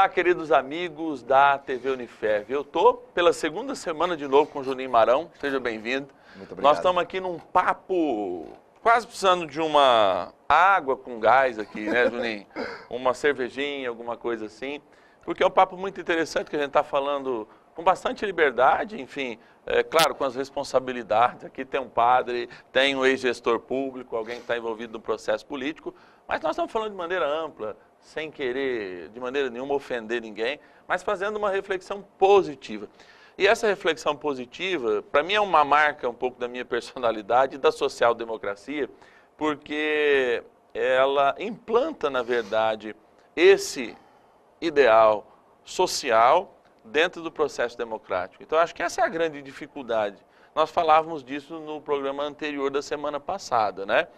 Olá, queridos amigos da TV Unifev. Eu estou pela segunda semana de novo com o Juninho Marão. Seja bem-vindo. Muito obrigado. Nós estamos aqui num papo, quase precisando de uma água com gás aqui, né, Juninho? Uma cervejinha, alguma coisa assim. Porque é um papo muito interessante que a gente está falando com bastante liberdade, enfim, claro, com as responsabilidades. Aqui tem um padre, tem um ex-gestor público, alguém que está envolvido no processo político, mas nós estamos falando de maneira ampla, sem querer, de maneira nenhuma, ofender ninguém, mas fazendo uma reflexão positiva. E essa reflexão positiva, para mim, é uma marca um pouco da minha personalidade e da social-democracia, porque ela implanta, na verdade, esse ideal social dentro do processo democrático. Então, acho que essa é a grande dificuldade. Nós falávamos disso no programa anterior da semana passada, né?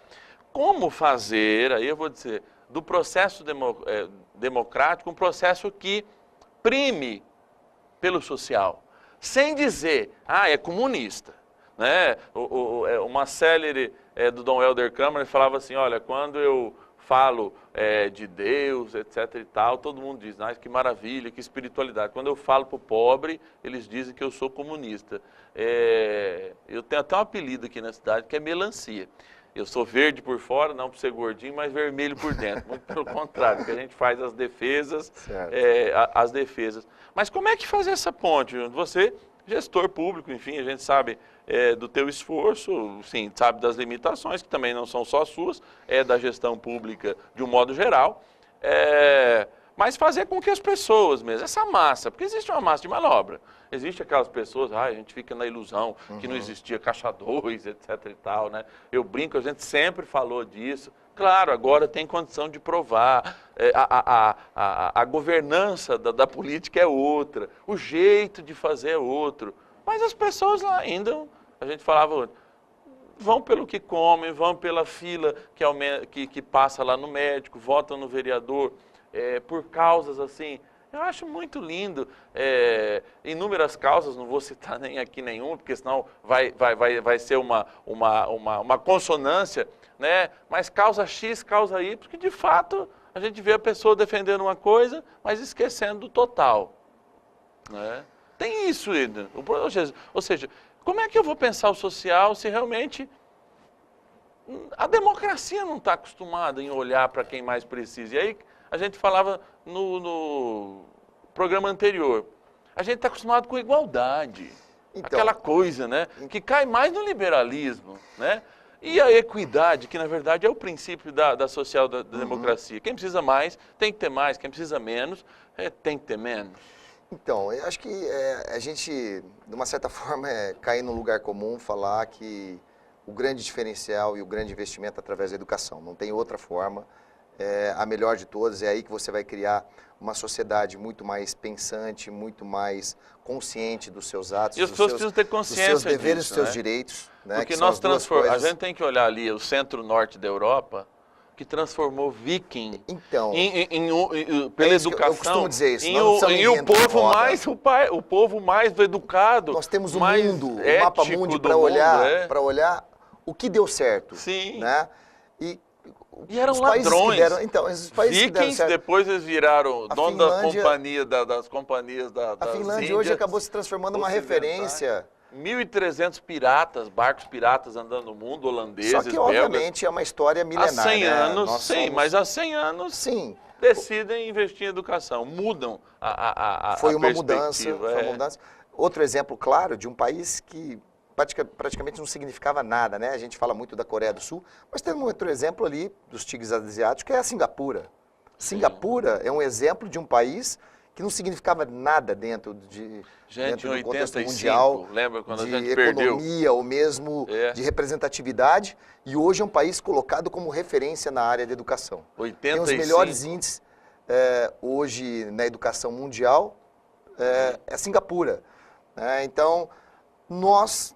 Como fazer, aí eu vou dizer, do processo democrático um processo que prime pelo social, sem dizer, é comunista, né? Uma célere do Dom Helder Câmara falava assim, olha, quando eu falo de Deus, etc e tal, todo mundo diz, que maravilha, que espiritualidade. Quando eu falo para o pobre, eles dizem que eu sou comunista. Eu tenho até um apelido aqui na cidade que é melancia. Eu sou verde por fora, não por ser gordinho, mas vermelho por dentro. Muito pelo contrário, porque a gente faz as defesas, Mas como é que fazer essa ponte? Você, gestor público, enfim, a gente sabe do teu esforço, sim, sabe das limitações, que também não são só suas, da gestão pública de um modo geral, mas fazer com que as pessoas mesmo, essa massa, porque existe uma massa de manobra, existe aquelas pessoas, a gente fica na ilusão que não existia caixa 2, etc e tal, né? Eu brinco, a gente sempre falou disso, claro, agora tem condição de provar, a governança da política é outra, o jeito de fazer é outro, mas as pessoas lá ainda, a gente falava, vão pelo que comem, vão pela fila que passa lá no médico, votam no vereador, por causas assim, eu acho muito lindo, inúmeras causas, não vou citar nem aqui nenhuma, porque senão vai ser uma consonância, né? Mas causa X, causa Y, porque de fato a gente vê a pessoa defendendo uma coisa, mas esquecendo do total, né? Tem isso, Ida. Ou seja, como é que eu vou pensar o social se realmente a democracia não está acostumada em olhar para quem mais precisa? E aí a gente falava no programa anterior, a gente está acostumado com igualdade, então, aquela coisa, né, que cai mais no liberalismo, né? E a equidade, que na verdade é o princípio da social da democracia. Quem precisa mais, tem que ter mais, quem precisa menos, tem que ter menos. Então, eu acho que a gente, de uma certa forma, cair num lugar comum, falar que o grande diferencial e o grande investimento é através da educação. Não tem outra forma, a melhor de todas, é aí que você vai criar uma sociedade muito mais pensante, muito mais consciente dos seus atos, e as pessoas precisam ter consciência dos seus deveres e dos seus direitos. Né, porque nós a gente tem que olhar ali o centro-norte da Europa, que transformou viking pela educação. Eu costumo dizer isso. E o povo mais educado. Nós temos um mundo, um mapa mundi para olhar o que deu certo. Sim. Né? E eram ladrões. Esses países Vikings, depois eles viraram dono das companhias das A Finlândia Índias, hoje acabou se transformando numa referência. 1.300 piratas, barcos piratas andando no mundo, holandeses, belgas. Só que, obviamente, é uma história milenar. Há 100 anos, mas há 100 anos decidem investir em educação, mudam a perspectiva. Foi uma mudança. Outro exemplo claro de um país que praticamente não significava nada, né? A gente fala muito da Coreia do Sul, mas tem um outro exemplo ali dos tigres asiáticos, que é a Singapura. Singapura é um exemplo de um país que não significava nada dentro do contexto mundial, lembra quando de a gente economia ou mesmo de representatividade, e hoje é um país colocado como referência na área de educação. 85. Tem os melhores índices hoje na educação mundial, é Singapura. Então, nós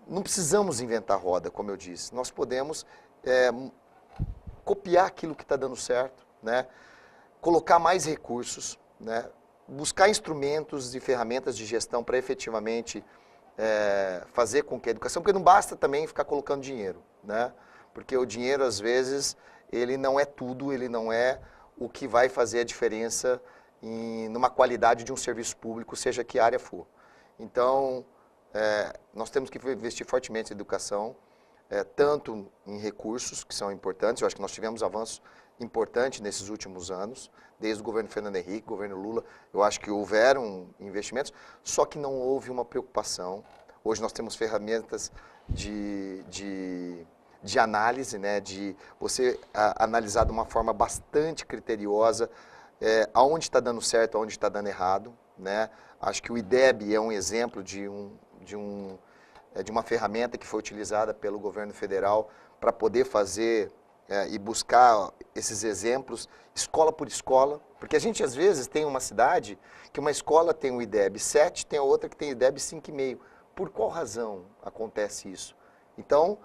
não precisamos inventar roda, como eu disse. Nós podemos copiar aquilo que está dando certo, né? Colocar mais recursos, né? Buscar instrumentos e ferramentas de gestão para efetivamente fazer com que a educação... Porque não basta também ficar colocando dinheiro, né? Porque o dinheiro, às vezes, ele não é tudo, ele não é o que vai fazer a diferença numa qualidade de um serviço público, seja que área for. Então, nós temos que investir fortemente em educação, tanto em recursos, que são importantes. Eu acho que nós tivemos avanços importantes nesses últimos anos, desde o governo Fernando Henrique, governo Lula. Eu acho que houveram investimentos, só que não houve uma preocupação. Hoje nós temos ferramentas de análise, né, de você analisar de uma forma bastante criteriosa aonde está dando certo, aonde está dando errado, né? Acho que o IDEB é um exemplo de uma ferramenta que foi utilizada pelo governo federal para poder fazer e buscar esses exemplos, escola por escola, porque a gente às vezes tem uma cidade que uma escola tem o IDEB 7, tem a outra que tem o IDEB 5,5. Por qual razão acontece isso? Então,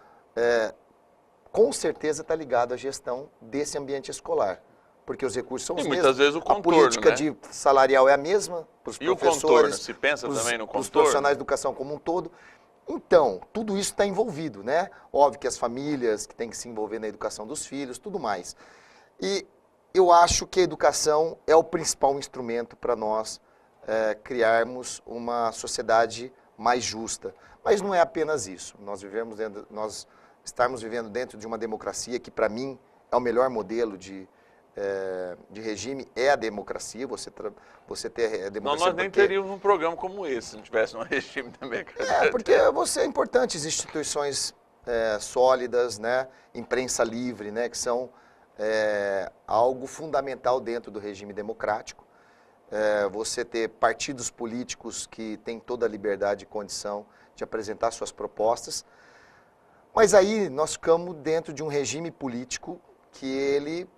com certeza está ligado à gestão desse ambiente escolar, porque os recursos são os mesmos. Muitas vezes o contorno, a política salarial é a mesma para os professores. E o contorno? Se pensa também no contorno? Para os profissionais de educação como um todo. Então, tudo isso está envolvido, né? Óbvio que as famílias que têm que se envolver na educação dos filhos, tudo mais. E eu acho que a educação é o principal instrumento para nós criarmos uma sociedade mais justa. Mas não é apenas isso. Nós estarmos vivendo dentro de uma democracia que, para mim, é o melhor modelo de regime, é a democracia. Você ter a democracia. Nós nem teríamos um programa como esse, se não tivesse um regime democrático. Porque é importante as instituições sólidas, né? Imprensa livre, né? Que são algo fundamental dentro do regime democrático. Você ter partidos políticos que têm toda a liberdade e condição de apresentar suas propostas. Mas aí nós ficamos dentro de um regime político que ele,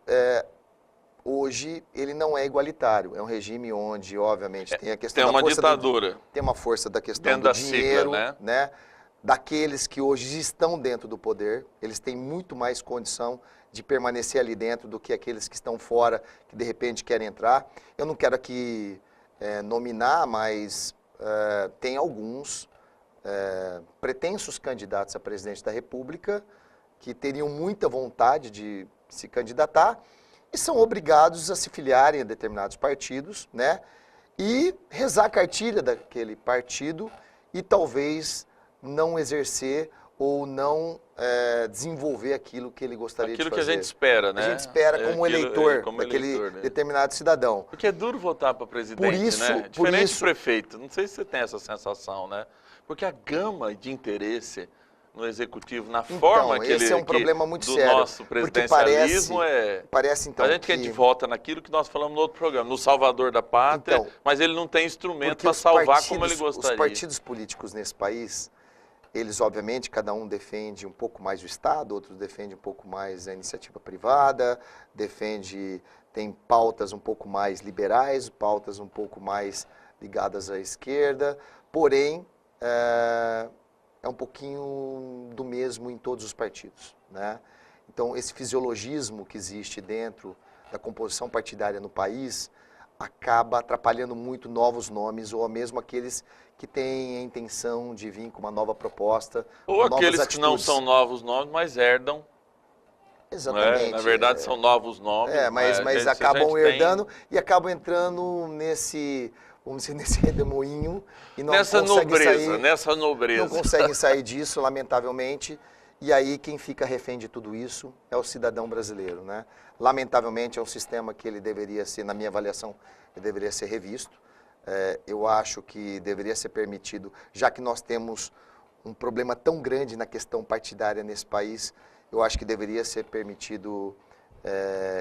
hoje, ele não é igualitário. É um regime onde, obviamente, tem a questão da força ditadura. Tem uma força da questão do dinheiro, sigla, né? Daqueles que hoje estão dentro do poder. Eles têm muito mais condição de permanecer ali dentro do que aqueles que estão fora, que de repente querem entrar. Eu não quero aqui nominar, mas tem alguns pretensos candidatos a presidente da República que teriam muita vontade de se candidatar e são obrigados a se filiarem a determinados partidos, né? E rezar a cartilha daquele partido e talvez não exercer ou não desenvolver aquilo que ele gostaria de fazer. Aquilo que a gente espera, né? A gente espera como eleitor daquele né? determinado cidadão. Porque é duro votar para presidente, né? Diferente de prefeito. Não sei se você tem essa sensação, né? Porque a gama de interesse no executivo, na forma que esse é um problema muito do sério, nosso presidencialismo parece então a gente vota naquilo que nós falamos no outro programa, no salvador da pátria, mas ele não tem instrumento para salvar como ele gostaria. Os partidos políticos nesse país, eles obviamente, cada um defende um pouco mais o Estado, outros defendem um pouco mais a iniciativa privada, tem pautas um pouco mais liberais, pautas um pouco mais ligadas à esquerda, porém, é um pouquinho do mesmo em todos os partidos, né? Então, esse fisiologismo que existe dentro da composição partidária no país acaba atrapalhando muito novos nomes ou mesmo aqueles que têm a intenção de vir com uma nova proposta. Ou aqueles que não são novos nomes, mas herdam. Exatamente. Na verdade, são novos nomes. Mas acabam herdando e acabam entrando nesse, vamos dizer, nesse redemoinho e não nessa nobreza. Não conseguem sair disso, lamentavelmente. E aí quem fica refém de tudo isso é o cidadão brasileiro, né? Lamentavelmente é um sistema que ele deveria ser, na minha avaliação, ele deveria ser revisto. Eu acho que deveria ser permitido, já que nós temos um problema tão grande na questão partidária nesse país, eu acho que deveria ser permitido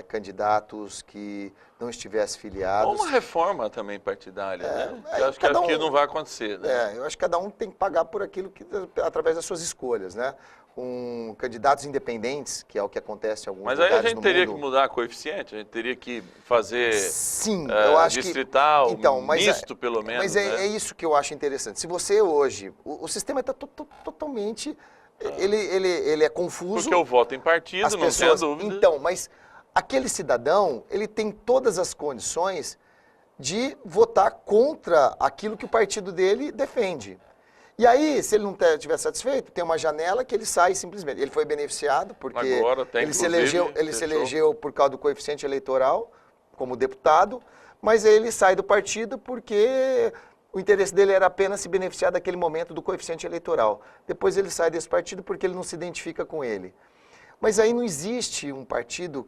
candidatos que não estivessem filiados. Ou uma reforma também partidária, né? Eu acho que não vai acontecer, né? Eu acho que cada um tem que pagar por aquilo através das suas escolhas, né? Com candidatos independentes, que é o que acontece em alguns lugares no mundo. Mas aí a gente teria que mudar a coeficiente, a gente teria que fazer eu acho distrital, misto pelo menos. Mas é isso que eu acho interessante. Se você hoje, o sistema está totalmente, ele é confuso. Porque eu voto em partido, não tenho dúvida. Então, mas aquele cidadão, ele tem todas as condições de votar contra aquilo que o partido dele defende. E aí, se ele não estiver satisfeito, tem uma janela que ele sai simplesmente. Ele foi beneficiado porque ele se elegeu por causa do coeficiente eleitoral como deputado, mas aí ele sai do partido porque o interesse dele era apenas se beneficiar daquele momento do coeficiente eleitoral. Depois ele sai desse partido porque ele não se identifica com ele. Mas aí não existe um partido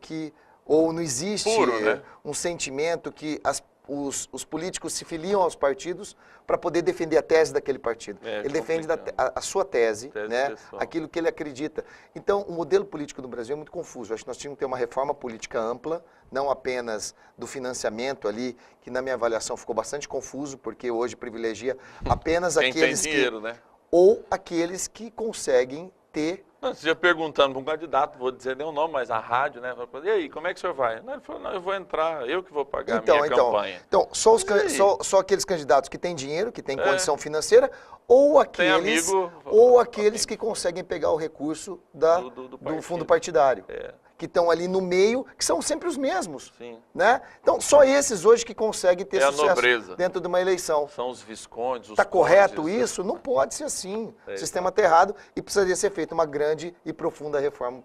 ou não existe puro, né? um sentimento que os políticos se filiam aos partidos para poder defender a tese daquele partido. Ele defende a sua tese, né? Pessoal. Aquilo que ele acredita. Então, o modelo político no Brasil é muito confuso. Acho que nós tínhamos que ter uma reforma política ampla, não apenas do financiamento ali, que na minha avaliação ficou bastante confuso, porque hoje privilegia apenas Quem aqueles tem dinheiro, né? ou aqueles que conseguem ter. Você já perguntando para um candidato, vou dizer nem o nome, mas a rádio, né? E aí, como é que o senhor vai? Não, ele falou, não, eu vou entrar, eu que vou pagar a minha campanha. Então, só aqueles candidatos que têm dinheiro, que têm condição financeira, ou aqueles que conseguem pegar o recurso do fundo partidário. Que estão ali no meio, que são sempre os mesmos. Sim. Né? Então, só esses hoje que conseguem ter sucesso nobreza. dentto de uma eleição. São os viscondes, os Está correto condes, isso? Não pode ser assim. O sistema está errado e precisaria ser feita uma grande e profunda reforma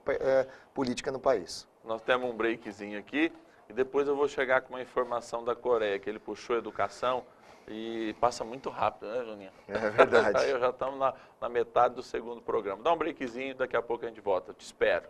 política no país. Nós temos um breakzinho aqui e depois eu vou chegar com uma informação da Coreia, que ele puxou educação e passa muito rápido, né, Juninho? É verdade. Já estamos na metade do segundo programa. Dá um breakzinho, daqui a pouco a gente volta. Te espero.